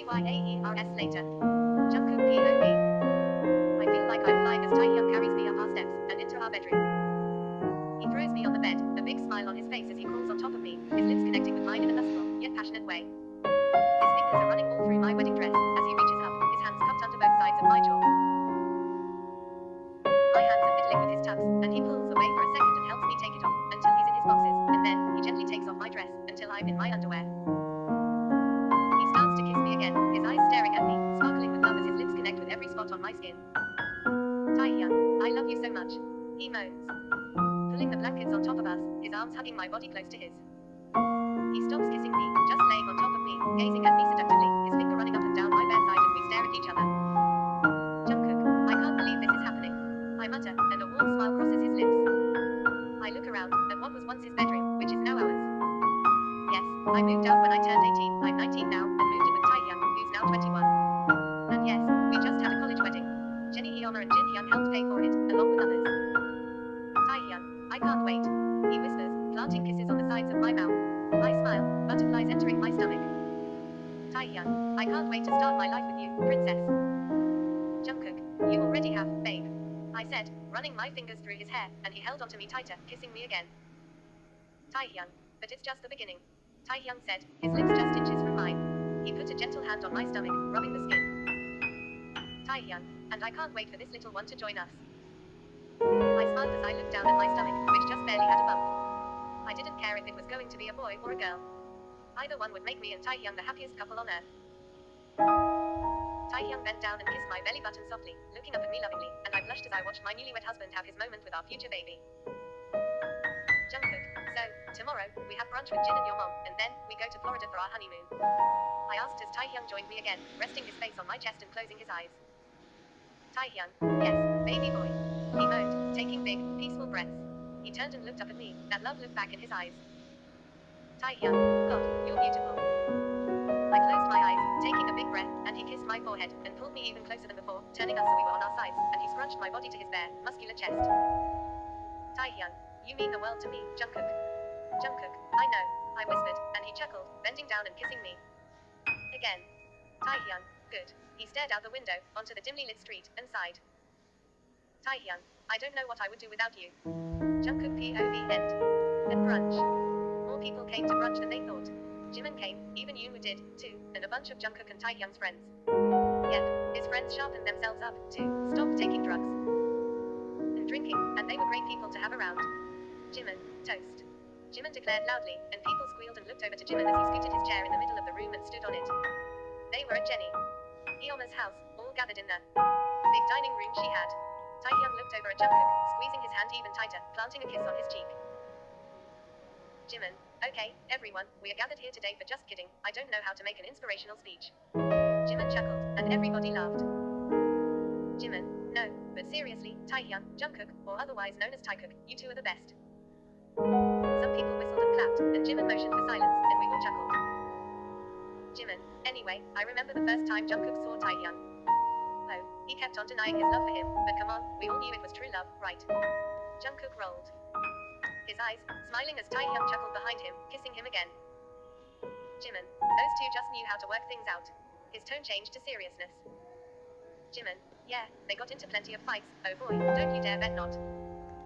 3 years later. Jungkook POV. I feel like I'm flying as Taehyung carries me up our steps and into our bedroom. He throws me on the bed, a big smile on his face as he crawls on top of me, his lips connecting with mine in a lustful, yet passionate way. His fingers are running all through my wedding dress as he reaches up, his hands cupped under both sides of my jaw. My hands are fiddling with his tux, and he pulls away for a second and helps me take it off until he's in his boxes, and then he gently takes off my dress until I'm in my underwear. He starts to kiss me again, his eyes staring at me, sparkling with love as his lips connect with every spot on my skin. Taehyung, I love you so much. He moans. Pulling the blankets on top of us, his arms hugging my body close to his. He stops kissing me, just laying on top of me, gazing at me seductively, his finger running up and down my bare side as we stare at each other. Jungkook, I can't believe this is happening. I mutter, and a warm smile crosses his lips. I look around, at what was once his bedroom, which is now ours. Yes, I moved out when I turned 18, I'm 19 now, and moved in with Taehyung, who's now 21. And yes, we just had a college wedding. Jenny Hyuna and Jin Hyun helped pay for it, along with others. Taehyung, I can't wait. He whispers, planting kisses on the sides of my mouth. I smile, butterflies entering my stomach. Taehyung, I can't wait to start my life with you, princess. Jungkook, you already have, babe. I said, running my fingers through his hair, and he held onto me tighter, kissing me again. Taehyung, but it's just the beginning. Taehyung said, his lips just inches from mine. He put a gentle hand on my stomach, rubbing the skin. Taehyung, and I can't wait for this little one to join us. I smiled as I looked down at my stomach, which just barely had a bump. I didn't care if it was going to be a boy or a girl. Either one would make me and Taehyung the happiest couple on earth. Taehyung bent down and kissed my belly button softly, looking up at me lovingly, and I blushed as I watched my newlywed husband have his moment with our future baby. Jungkook, so, tomorrow, we have brunch with Jin and your mom, and then, we go to Florida for our honeymoon. I asked as Taehyung joined me again, resting his face on my chest and closing his eyes. Taehyung, yes, baby boy. He moaned, taking big, peaceful breaths. He turned and looked up at me, that love looked back in his eyes. Taehyung, God, you're beautiful. I closed my eyes, taking a big breath, and he kissed my forehead, and pulled me even closer than before, turning us so we were on our sides, and he scrunched my body to his bare, muscular chest. Taehyung, you mean the world to me, Jungkook. Jungkook, I know, I whispered, and he chuckled, bending down and kissing me. Again. Taehyung, good. He stared out the window, onto the dimly lit street, and sighed. Taehyung, I don't know what I would do without you. Jungkook POV end. At brunch. More people came to brunch than they thought. Jimin came, even Yoonwoo did, too, and a bunch of Jungkook and Taehyung's friends. Yep, his friends sharpened themselves up, too, stopped taking drugs and drinking, and they were great people to have around. Jimin, toast. Jimin declared loudly, and people squealed and looked over to Jimin as he scooted his chair in the middle of the room and stood on it. They were at Jenny Hyona's house, all gathered in the big dining room she had. Taehyung looked over at Jungkook, squeezing his hand even tighter, planting a kiss on his cheek. Jimin, okay, everyone, we are gathered here today for just kidding, I don't know how to make an inspirational speech. Jimin chuckled, and everybody laughed. Jimin, no, but seriously, Taehyung, Jungkook, or otherwise known as Taekook, you two are the best. Some people whistled and clapped, and Jimin motioned for silence, and we all chuckled. Jimin, anyway, I remember the first time Jungkook saw Taehyung. Oh, he kept on denying his love for him, but come on, we all knew it was true love, right? Jungkook rolled his eyes, smiling as Taehyung chuckled behind him, kissing him again. Jimin, those two just knew how to work things out. His tone changed to seriousness. Jimin, yeah, they got into plenty of fights, oh boy, don't you dare bet not.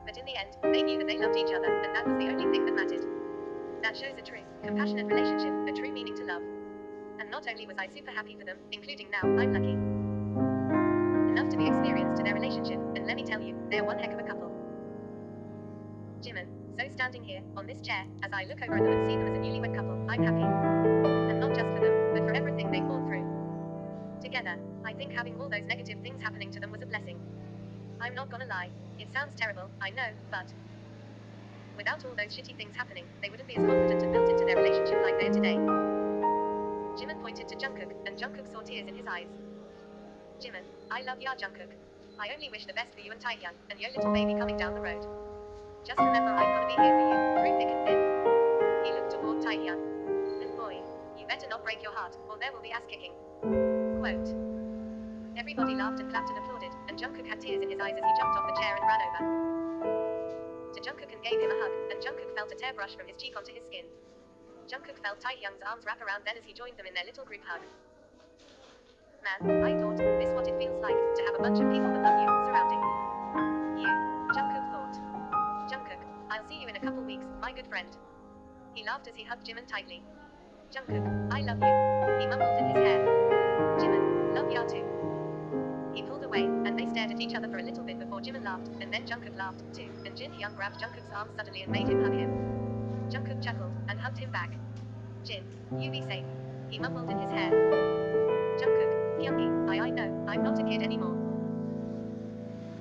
But in the end, they knew that they loved each other, and that was the only thing that mattered. That shows a true, compassionate relationship, a true meaning to love. And not only was I super happy for them, including now, I'm lucky enough to be experienced to their relationship, and let me tell you, they're one heck of a couple. Jimin, so standing here, on this chair, as I look over at them and see them as a newlywed couple, I'm happy. And not just for them, but for everything they fought through together. I think having all those negative things happening to them was a blessing. I'm not gonna lie, it sounds terrible, I know, but without all those shitty things happening, they wouldn't be as confident and built into their relationship like they are today. Jimin pointed to Jungkook, and Jungkook saw tears in his eyes. Jimin, I love ya Jungkook. I only wish the best for you and Taehyung, and your little baby coming down the road. Just remember I'm gonna be here for you, through thick and thin. He looked toward Taehyung. And boy, you better not break your heart, or there will be ass kicking. Quote. Everybody laughed and clapped and applauded, and Jungkook had tears in his eyes as he jumped off the chair and ran over to Jungkook and gave him a hug, and Jungkook felt a tear brush from his cheek onto his skin. Jungkook felt Taehyung's arms wrap around then as he joined them in their little group hug. Man, I thought, this what it feels like, to have a bunch of people that love you, surrounding you. Jungkook thought. Jungkook, I'll see you in a couple weeks, my good friend. He laughed as he hugged Jimin tightly. Jungkook, I love you. He mumbled in his hair. Jimin, love ya too. He pulled away, and they stared at each other for a little bit before Jimin laughed, and then Jungkook laughed, too, and Jin Hyun grabbed Jungkook's arm suddenly and made him hug him. Jungkook chuckled, and hugged him back. Jin, you be safe. He mumbled in his hair. Jungkook, Hyungi, I know, I'm not a kid anymore.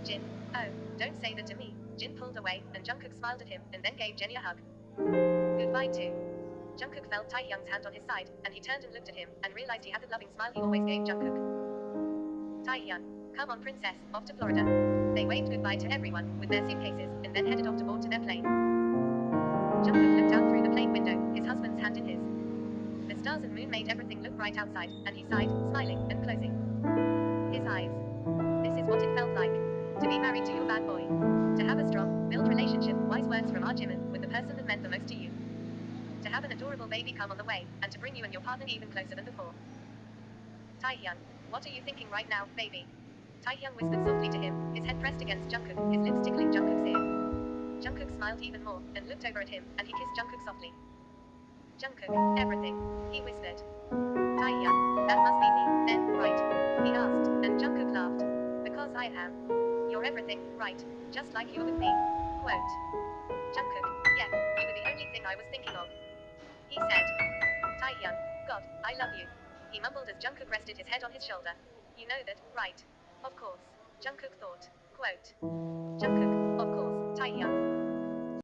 Jin, oh, don't say that to me. Jin pulled away, and Jungkook smiled at him, and then gave Jenny a hug. Goodbye too. Jungkook felt Taehyung's hand on his side, and he turned and looked at him, and realized he had the loving smile he always gave Jungkook. Taehyung, come on princess, off to Florida. They waved goodbye to everyone, with their suitcases, and then headed off to board to their plane. Jungkook looked out through the plane window, his husband's hand in his. The stars and moon made everything look bright outside, and he sighed, smiling, and closing his eyes. This is what it felt like. To be married to your bad boy. To have a strong, built relationship, wise words from our Jimin, with the person that meant the most to you. To have an adorable baby come on the way, and to bring you and your partner even closer than before. Taehyung, what are you thinking right now, baby? Taehyung whispered softly to him, his head pressed against Jungkook, his lips tickling Jungkook's ear. Jungkook smiled even more, and looked over at him, and he kissed Jungkook softly. Jungkook, everything, he whispered. Taehyung, that must be me, then, right? He asked, and Jungkook laughed. Because I am. You're everything, right? Just like you're with me. Quote. Jungkook, yeah, you were the only thing I was thinking of. He said. Taehyung, God, I love you. He mumbled as Jungkook rested his head on his shoulder. You know that, right? Of course. Jungkook thought. Quote. Jungkook, of course, Taehyung.